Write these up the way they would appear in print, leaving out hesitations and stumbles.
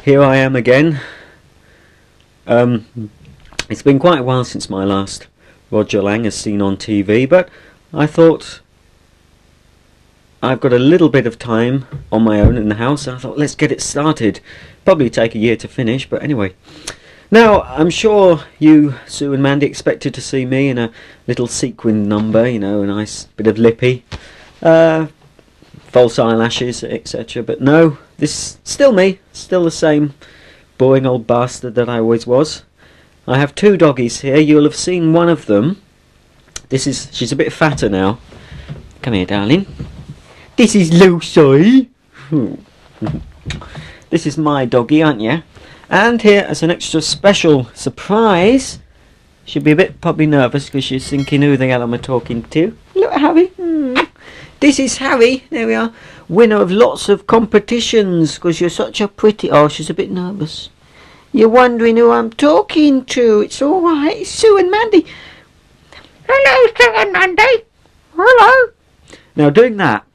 here I am again. It's been quite a while since my last Roger Lang as seen on TV, but I thought I've got a little bit of time on my own in the house, and I thought let's get it started. Probably take a year to finish, but anyway. Now, I'm sure you, Sue and Mandy, expected to see me in a little sequin number, you know, a nice bit of lippy, false eyelashes, etc. But no, this still me, still the same boring old bastard that I always was. I have two doggies here. You'll have seen one of them. She's a bit fatter now. Come here, darling. This is Lucy. This is my doggie, aren't you? And here, as an extra special surprise, she'll be a bit probably nervous because she's thinking who the hell am I talking to. Look at Harry. This is Harry. There we are. Winner of lots of competitions because you're such a pretty... Oh, she's a bit nervous. You're wondering who I'm talking to. It's all right. It's Sue and Mandy. Hello, Sue and Mandy. Hello. Now, doing that,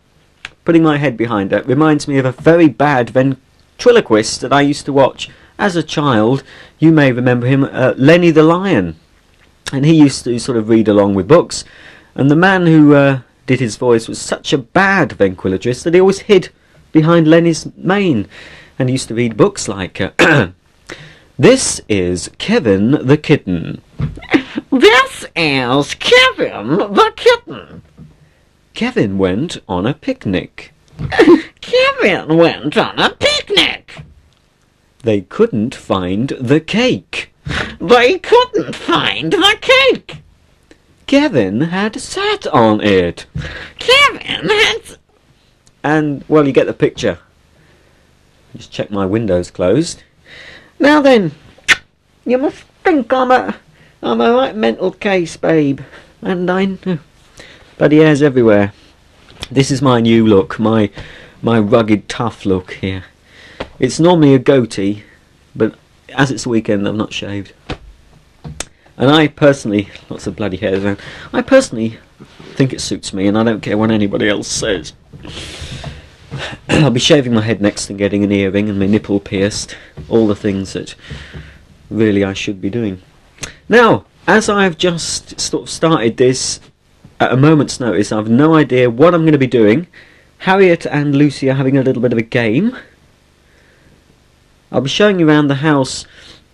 putting my head behind it, reminds me of a very bad ventriloquist that I used to watch as a child. You may remember him, Lenny the Lion. And he used to sort of read along with books. And the man who did his voice was such a bad ventriloquist that he always hid behind Lenny's mane. And he used to read books like... This is Kevin the Kitten. This is Kevin the Kitten. Kevin went on a picnic. Kevin went on a picnic. They couldn't find the cake. They couldn't find the cake. Kevin had sat on it. Kevin had... And, well, you get the picture. Just check my window's closed. Now then, you must think I'm a right mental case, babe. And I know. Bloody hairs everywhere. This is my new look, my rugged, tough look here. It's normally a goatee, but as it's the weekend, I've not shaved. And I personally, lots of bloody hairs around, I personally think it suits me, and I don't care what anybody else says. I'll be shaving my head next and getting an earring and my nipple pierced. All the things that really I should be doing. Now, as I've just sort of started this at a moment's notice, I've no idea what I'm going to be doing. Harriet and Lucy are having a little bit of a game. I'll be showing you around the house.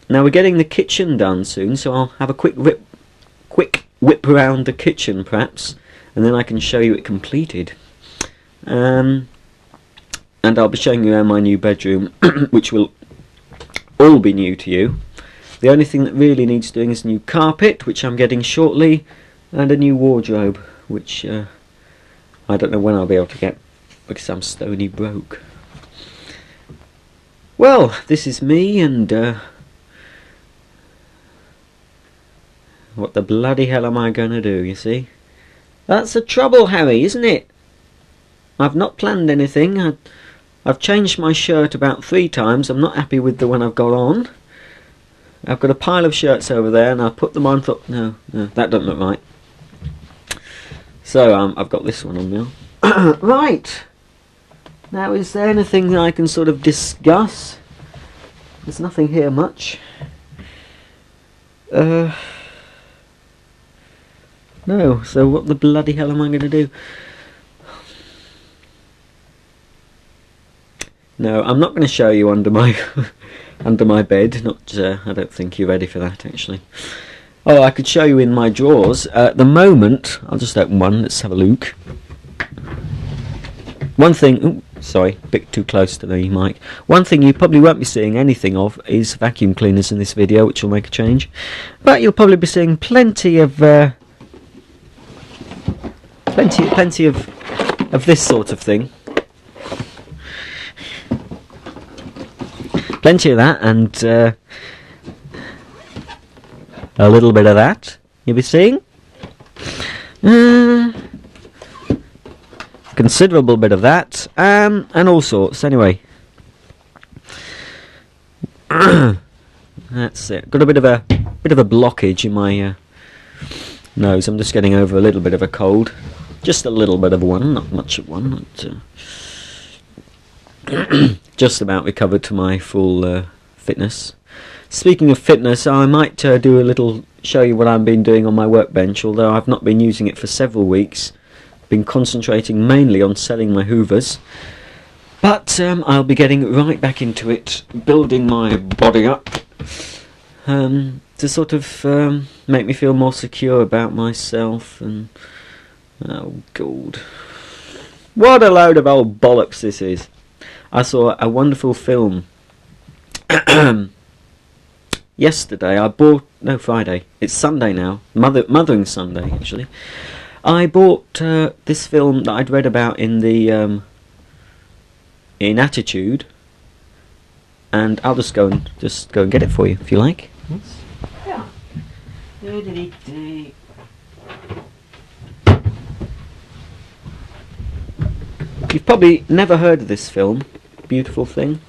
Now we're getting the kitchen done soon, so I'll have a quick whip around the kitchen perhaps, and then I can show you it completed. And I'll be showing you around my new bedroom, which will all be new to you. The only thing that really needs doing is new carpet, which I'm getting shortly, and a new wardrobe, which I don't know when I'll be able to get, because I'm stony broke. Well, this is me, and what the bloody hell am I going to do, you see? That's the trouble, Harry, isn't it? I've not planned anything. I've changed my shirt about 3 times. I'm not happy with the one I've got on. I've got a pile of shirts over there, and I put them on. Thought, no, that doesn't look right. So I've got this one on now. Right. Now, is there anything that I can sort of discuss? There's nothing here much. No. So what the bloody hell am I going to do? No, I'm not going to show you under my under my bed. Not, I don't think you're ready for that, actually. Oh, I could show you in my drawers. At the moment, I'll just open one. Let's have a look. One thing... Ooh, sorry, a bit too close to the mic. One thing you probably won't be seeing anything of is vacuum cleaners in this video, which will make a change. But you'll probably be seeing plenty of... plenty of this sort of thing. Plenty of that, and a little bit of that you'll be seeing. Considerable bit of that, and all sorts. Anyway, that's it. Got a bit of a blockage in my nose. I'm just getting over a little bit of a cold, just a little bit of one, not much of one. just about recovered to my full fitness. Speaking of fitness, I might do a little show you what I've been doing on my workbench, although I've not been using it for several weeks. Been concentrating mainly on selling my hoovers, but I'll be getting right back into it, building my body up to sort of make me feel more secure about myself. And oh god, what a load of old bollocks this is. I saw a wonderful film yesterday. Friday. It's Sunday now. Mothering Sunday, actually. I bought this film that I'd read about in the in Attitude, and I'll just go and get it for you if you like. Yes. Yeah. You've probably never heard of this film. Beautiful thing.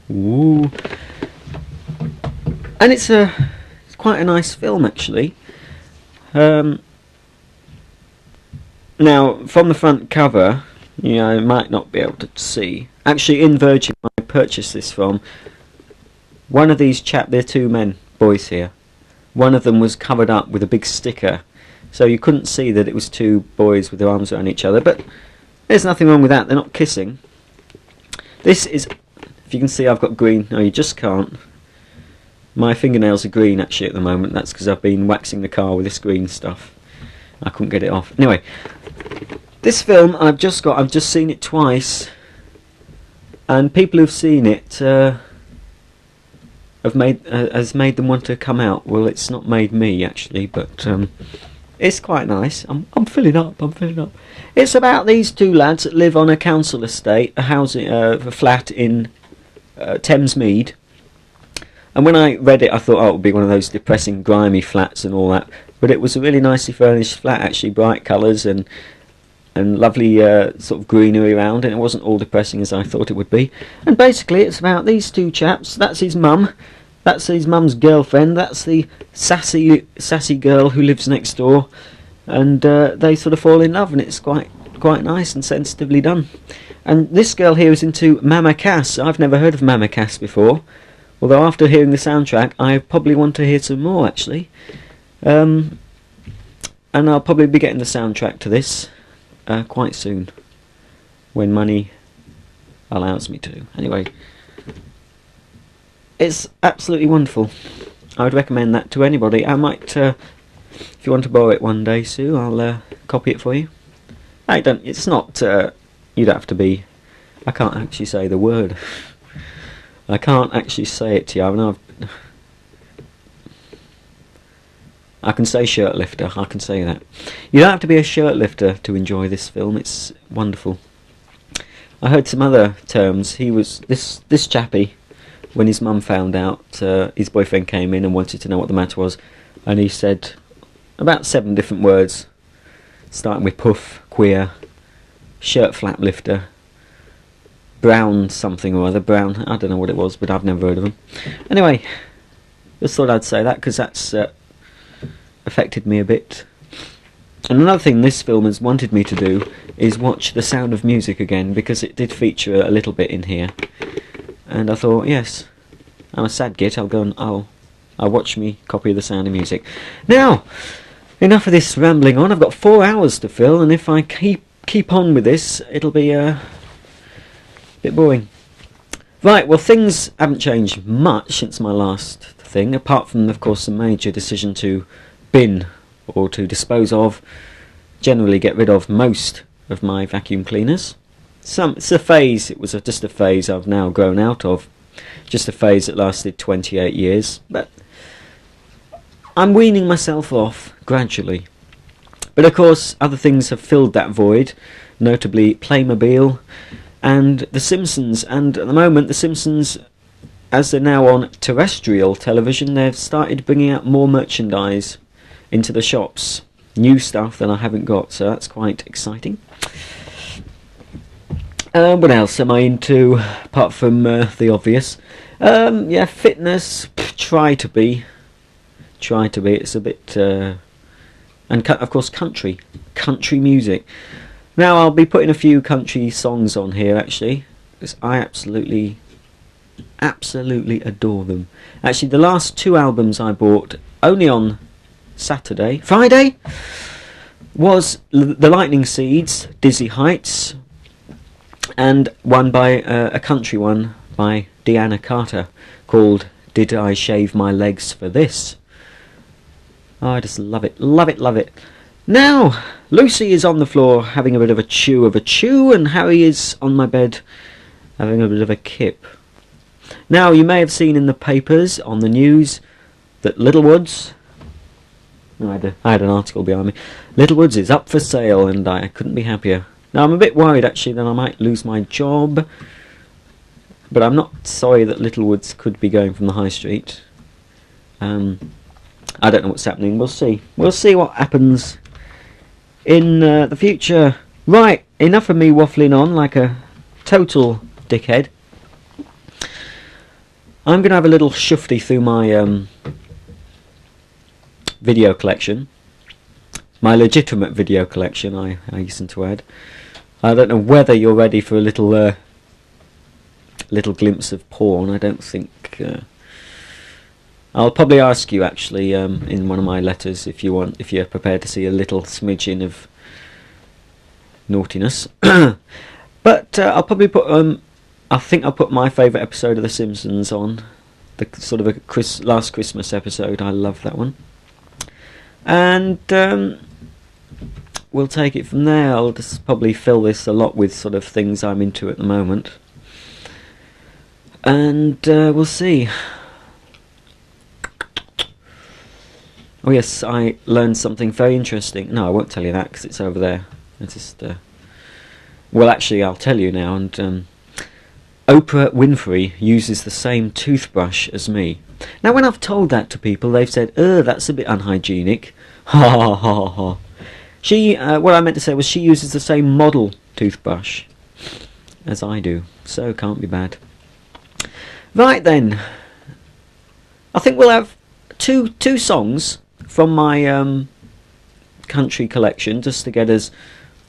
Ooh. And it's quite a nice film, actually. Now, from the front cover, you might not be able to see. Actually, in Virgin, I purchased this from one of these they're two boys here. One of them was covered up with a big sticker, so you couldn't see that it was two boys with their arms around each other, but there's nothing wrong with that. They're not kissing. This is, if you can see, I've got green. No, you just can't. My fingernails are green actually at the moment. That's because I've been waxing the car with this green stuff. I couldn't get it off. Anyway, this film I've just seen it twice, and people who've seen it has made them want to come out. Well, it's not made me actually, but it's quite nice. I'm filling up. It's about these two lads that live on a council estate, a flat in Thamesmead. And when I read it, I thought, it would be one of those depressing, grimy flats and all that. But it was a really nicely furnished flat, actually, bright colours and lovely sort of greenery around, and it wasn't all depressing as I thought it would be. And basically, it's about these two chaps. That's his mum. That's his mum's girlfriend. That's the sassy girl who lives next door. And they sort of fall in love, and it's quite nice and sensitively done. And this girl here is into Mama Cass. I've never heard of Mama Cass before. Although after hearing the soundtrack, I probably want to hear some more, actually. And I'll probably be getting the soundtrack to this quite soon, when money allows me to. Anyway, it's absolutely wonderful. I would recommend that to anybody. I might, if you want to borrow it one day, Sue, I'll copy it for you. It's not, you don't have to be, I can't actually say the word. I can't actually say it to you. I can say shirt lifter. I can say that. You don't have to be a shirt lifter to enjoy this film. It's wonderful. I heard some other terms. He was this chappie. When his mum found out, his boyfriend came in and wanted to know what the matter was, and he said about 7 different words, starting with puff, queer, shirt flap lifter, brown something or other, brown, I don't know what it was, but I've never heard of them. Anyway, just thought I'd say that, because that's affected me a bit. And another thing this film has wanted me to do is watch The Sound of Music again, because it did feature a little bit in here. And I thought, yes, I'm a sad git, I'll watch me copy of The Sound of Music. Now, enough of this rambling on. I've got 4 hours to fill, and if I keep on with this, it'll be bit boring. Right, well, things haven't changed much since my last thing, apart from, of course, the major decision to bin or to dispose of, generally get rid of most of my vacuum cleaners. It's a phase. It was just a phase I've now grown out of. Just a phase that lasted 28 years. But I'm weaning myself off gradually. But of course, other things have filled that void, notably Playmobil and The Simpsons. And at the moment, The Simpsons, as they're now on terrestrial television, they've started bringing out more merchandise into the shops. New stuff that I haven't got, so that's quite exciting. What else am I into, apart from the obvious? Yeah, fitness, try to be. It's a bit... and of course country music. Now I'll be putting a few country songs on here, actually. because I absolutely adore them. Actually, the last 2 albums I bought only on Friday, was The Lightning Seeds, Dizzy Heights, and one by a country one by Deanna Carter called Did I Shave My Legs for This? Oh, I just love it, love it, love it. Now, Lucy is on the floor having a bit of a chew, and Harry is on my bed having a bit of a kip. Now, you may have seen in the papers, on the news, that Littlewoods... I had an article behind me. Littlewoods is up for sale, and I couldn't be happier. Now, I'm a bit worried, actually, that I might lose my job. But I'm not sorry that Littlewoods could be going from the high street. I don't know what's happening. We'll see. We'll see what happens in the future. Right, enough of me waffling on like a total dickhead. I'm going to have a little shufty through my video collection. My legitimate video collection, I hasten to add. I don't know whether you're ready for a little glimpse of porn. I don't think... I'll probably ask you actually in one of my letters if you're prepared to see a little smidgen of naughtiness. But I'll probably put I think I'll put my favourite episode of The Simpsons on, the sort of last Christmas episode. I love that one, and we'll take it from there. I'll just probably fill this a lot with sort of things I'm into at the moment, and we'll see. Oh yes, I learned something very interesting. No, I won't tell you that because it's over there. It's just... well, actually, I'll tell you now. And Oprah Winfrey uses the same toothbrush as me. Now, when I've told that to people, they've said, that's a bit unhygienic. Ha ha ha ha. She, what I meant to say was she uses the same model toothbrush as I do. So, can't be bad. Right then. I think we'll have two songs from my country collection just to get us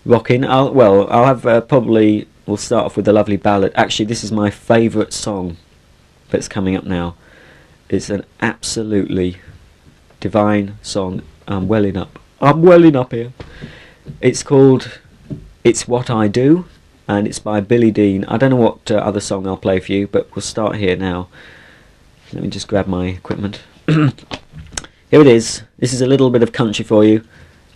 rocking. I'll have probably we'll start off with a lovely ballad. Actually, this is my favourite song that's coming up now. It's an absolutely divine song. I'm welling up here. It's called It's What I Do, and it's by Billy Dean. I don't know what other song I'll play for you, but we'll start here now. Let me just grab my equipment. Here it is. This is a little bit of country for you,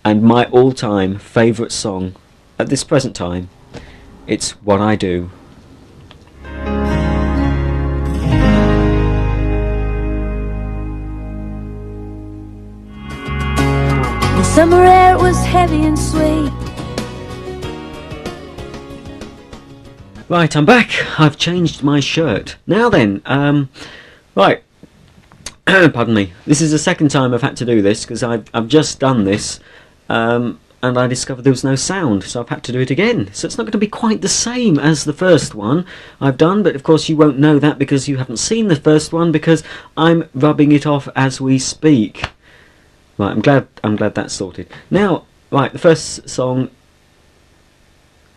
and my all-time favourite song at this present time. It's What I Do. The summer air was heavy and sweet. Right, I'm back. I've changed my shirt. Now then, right. Pardon me. This is the second time I've had to do this because I've just done this, and I discovered there was no sound, so I've had to do it again. So it's not going to be quite the same as the first one I've done, but of course you won't know that because you haven't seen the first one because I'm rubbing it off as we speak. Right, I'm glad that's sorted. Now, right, the first song,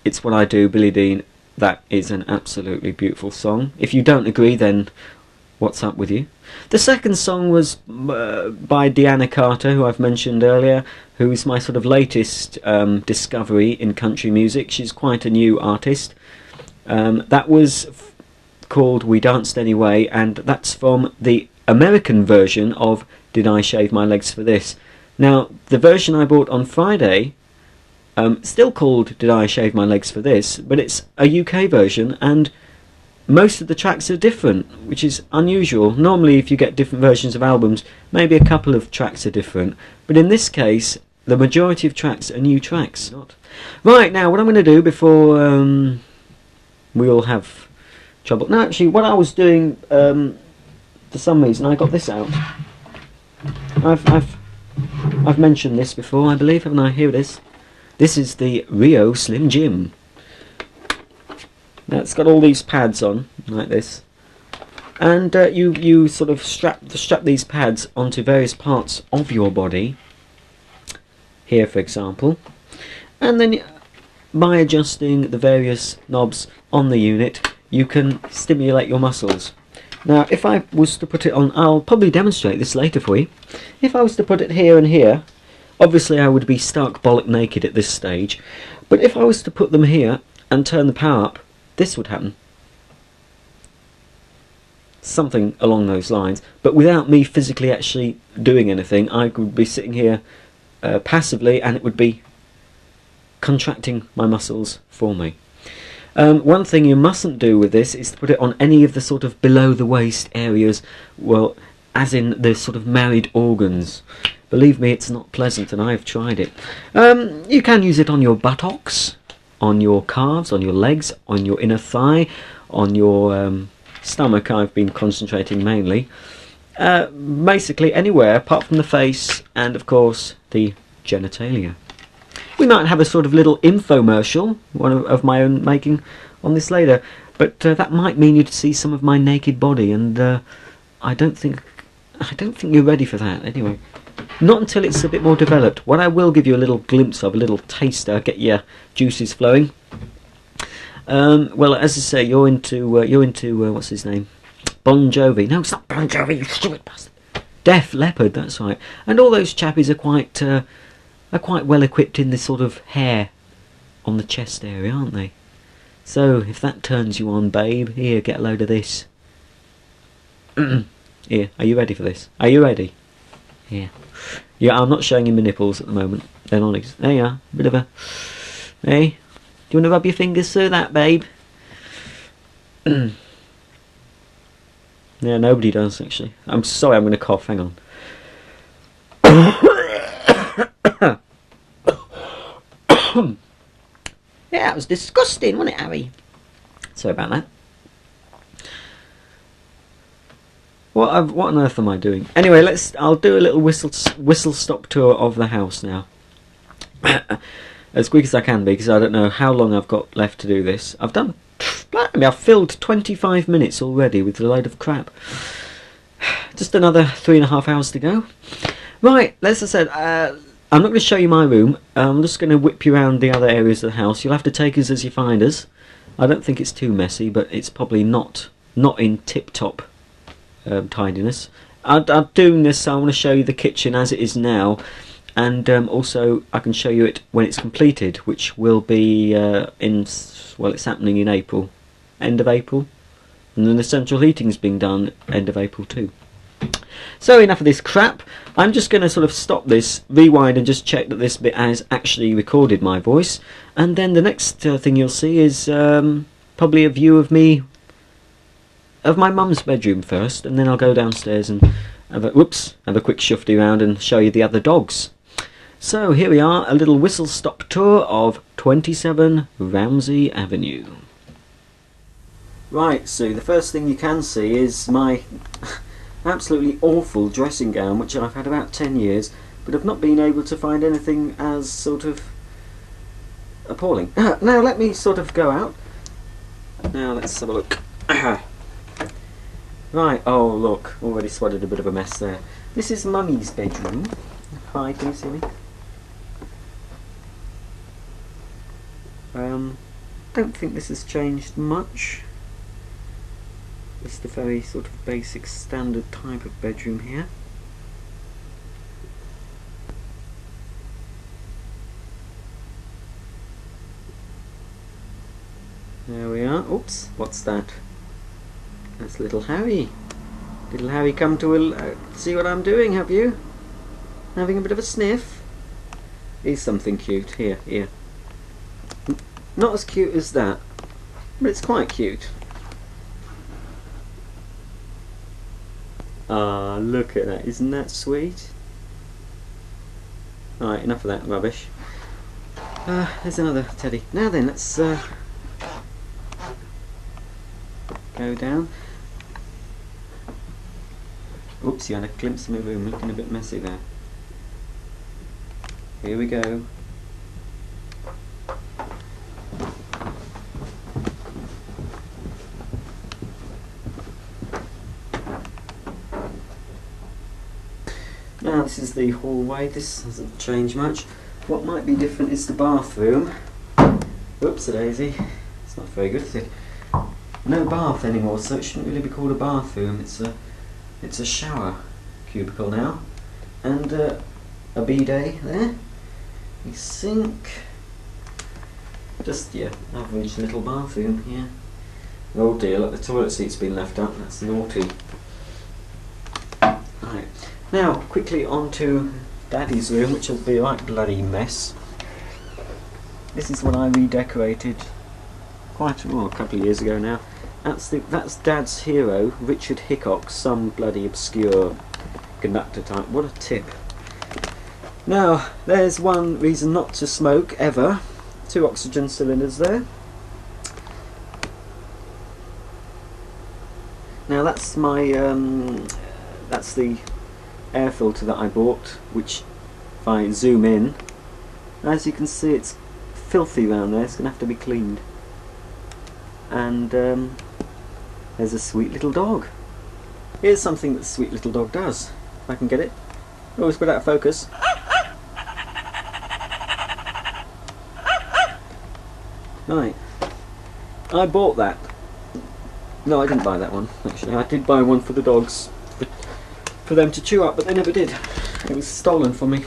It's What I Do, Billy Dean. That is an absolutely beautiful song. If you don't agree, then what's up with you? The second song was by Deanna Carter, who I've mentioned earlier, who is my sort of latest discovery in country music. She's quite a new artist. That was called We Danced Anyway, and that's from the American version of Did I Shave My Legs for This. Now, the version I bought on Friday, still called Did I Shave My Legs for This, but it's a UK version, and most of the tracks are different, which is unusual. Normally if you get different versions of albums, maybe a couple of tracks are different, but in this case the majority of tracks are new tracks. Right, now what I'm going to do before we all have trouble... No, actually what I was doing, for some reason I got this out. I've mentioned this before, I believe, haven't I? Here it is. This is the Rio Slim Gym. Now it's got all these pads on, like this, and you sort of strap these pads onto various parts of your body, here for example, and then by adjusting the various knobs on the unit, you can stimulate your muscles. Now, if I was to put it on, I'll probably demonstrate this later for you. If I was to put it here and here, obviously I would be stark bollock naked at this stage. But if I was to put them here and turn the power up, this would happen. Something along those lines. But without me physically actually doing anything, I would be sitting here passively, and it would be contracting my muscles for me. One thing you mustn't do with this is to put it on any of the sort of below the waist areas, well, as in the sort of married organs. Believe me, it's not pleasant, and I've tried it. You can use it on your buttocks, on your calves, on your legs, on your inner thigh, on your stomach. I've been concentrating mainly. Basically anywhere apart from the face and, of course, the genitalia. We might have a sort of little infomercial, one of my own making, on this later, but that might mean you'd see some of my naked body, and I don't think you're ready for that. Anyway, not until it's a bit more developed. What I will give you a little glimpse of, a little taster, get your juices flowing. Well, as I say, you're into what's his name? Bon Jovi. No, it's not Bon Jovi, you stupid bastard. Def Leppard, that's right. And all those chappies are quite well equipped in this sort of hair on the chest area, aren't they? So, if that turns you on, babe, here, get a load of this. Here, are you ready for this? Are you ready? Here. Yeah, I'm not showing you my nipples at the moment. They're not. There you are. Bit of a... Hey? Do you want to rub your fingers through that, babe? Yeah, nobody does, actually. I'm sorry, I'm going to cough. Hang on. Yeah, it was disgusting, wasn't it, Harry? Sorry about that. What on earth am I doing? Anyway, I'll do a little whistle stop tour of the house now. As quick as I can be, because I don't know how long I've got left to do this. I've filled 25 minutes already with a load of crap. Just another 3.5 hours to go. Right, as I said, I'm not going to show you my room. I'm just going to whip you around the other areas of the house. You'll have to take us as you find us. I don't think it's too messy, but it's probably not in tip-top tidiness. I'm doing this, so I want to show you the kitchen as it is now, and also I can show you it when it's completed, which will be it's happening in April, end of April, and then the central heating's being done end of April too. So enough of this crap. I'm just going to sort of stop this, rewind, and just check that this bit has actually recorded my voice, and then the next thing you'll see is probably a view of my mum's bedroom first, and then I'll go downstairs and have a quick shufty around and show you the other dogs. So here we are, a little whistle stop tour of 27 Ramsey Avenue. Right, so the first thing you can see is my absolutely awful dressing gown, which I've had about 10 years, but I've not been able to find anything as sort of appalling. Now let me sort of go out. Now let's have a look. Right, oh look, already spotted a bit of a mess there. This is Mummy's bedroom. Hi, can you see me? Don't think this has changed much. Just a very sort of basic standard type of bedroom here. There we are. Oops, what's that? That's little Harry. Little Harry, come to see what I'm doing, have you? Having a bit of a sniff? Here's something cute. Here. Not as cute as that, but it's quite cute. Ah, look at that. Isn't that sweet? Alright, enough of that rubbish. There's another teddy. Now then, let's go down. Oops, you had a glimpse of my room, looking a bit messy there. Here we go. Now this is the hallway. This hasn't changed much. What might be different is the bathroom. Oops, a daisy. It's not very good, is it? no bath anymore, so it shouldn't really be called a bathroom. It's a shower cubicle now, and a bidet there, a sink, just average little bathroom here. Oh dear, look, the toilet seat's been left up. That's naughty. Right, now quickly on to Daddy's room, which will be a right bloody mess. This is what I redecorated a couple of years ago now. That's Dad's hero, Richard Hickok, some bloody obscure conductor type. What a tip. Now, there's one reason not to smoke ever. 2 oxygen cylinders there. Now that's my that's the air filter that I bought, which if I zoom in, as you can see, it's filthy around there. It's going to have to be cleaned. And there's a sweet little dog. Here's something that the sweet little dog does. If I can get it. Oh, it's put out of focus. Right. I bought that. No, I didn't buy that one, actually. I did buy one for the dogs, for them to chew up, but they never did. It was stolen from me.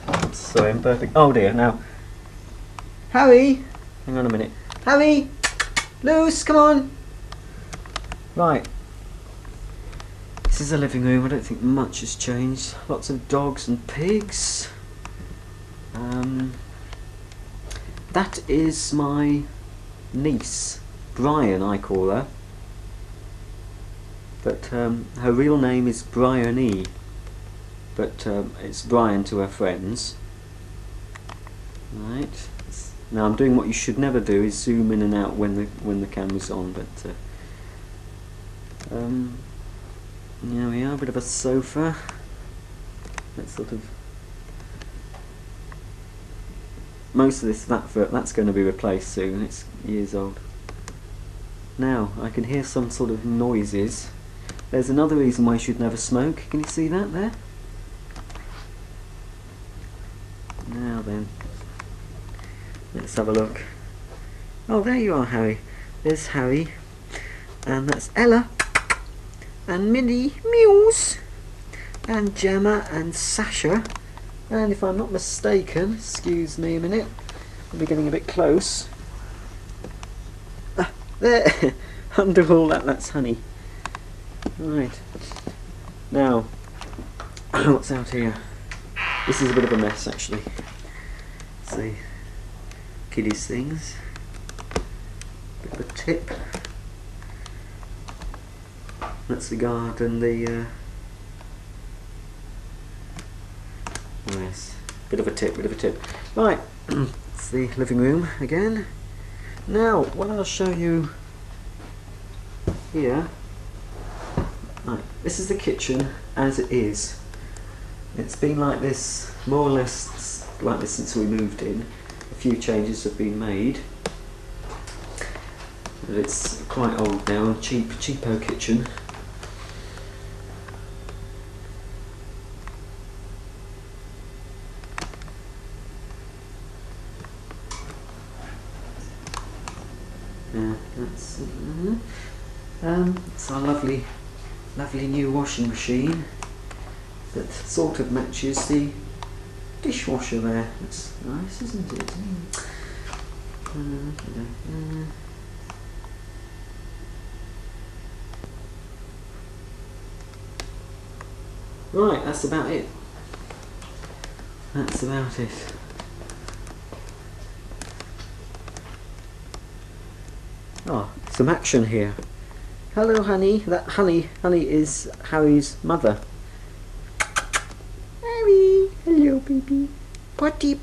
It's so imperfect. Oh dear, now. Harry! Hang on a minute. Harry! Loose, come on! Right. This is the living room. I don't think much has changed. Lots of dogs and pigs. That is my niece. Brian, I call her. But her real name is Bryony. But it's Brian to her friends. Right. Now I'm doing what you should never do, is zoom in and out when the camera's on. But here we are, a bit of a sofa. That's sort of most of this that's going to be replaced soon. It's years old. Now I can hear some sort of noises. There's another reason why you should never smoke. Can you see that there? Now then, let's have a look. Oh, there you are, Harry. There's Harry, and that's Ella, and Minnie, Mews, and Gemma, and Sasha. And if I'm not mistaken, excuse me a minute, I'll be getting a bit close. There, under all that's Honey. Right. Now, what's out here? This is a bit of a mess, actually. Let's see. Kiddies things. Bit of a tip. That's the garden, yes. Bit of a tip. Right. It's the living room again. Now, what I'll show you here, right, this is the kitchen as it is. It's been like this, more or less like this since we moved in. A few changes have been made. But it's quite old now, a cheapo kitchen. It's our lovely new washing machine that sort of matches the dishwasher there. That's nice, isn't it? Right, that's about it. Oh, some action here. Hello, Honey. That Honey is Harry's mother. Harry, hello, baby. Potty.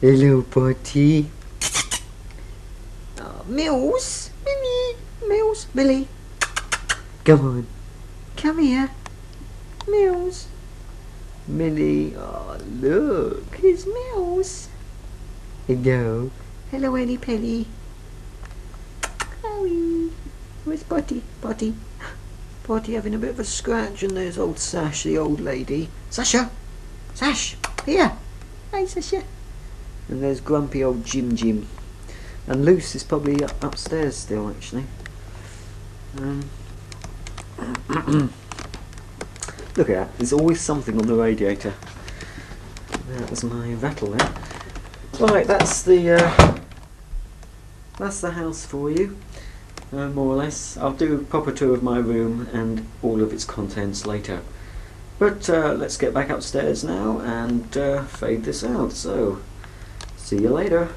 Hello, potty. Oh, Mills, Billy. Come on, come here, Mills. Millie. Oh, look, here's Mills. Hello, Ellie Penny. Harry. Where's Potty? Potty having a bit of a scratch, and there's old Sash, the old lady. Sash, here. Hi, Sasha. And there's grumpy old Jim. And Luce is probably upstairs still, actually. Look at that, there's always something on the radiator. That was my rattle there. Right, that's the house for you, more or less. I'll do a proper tour of my room and all of its contents later. But let's get back upstairs now and fade this out. So, see you later.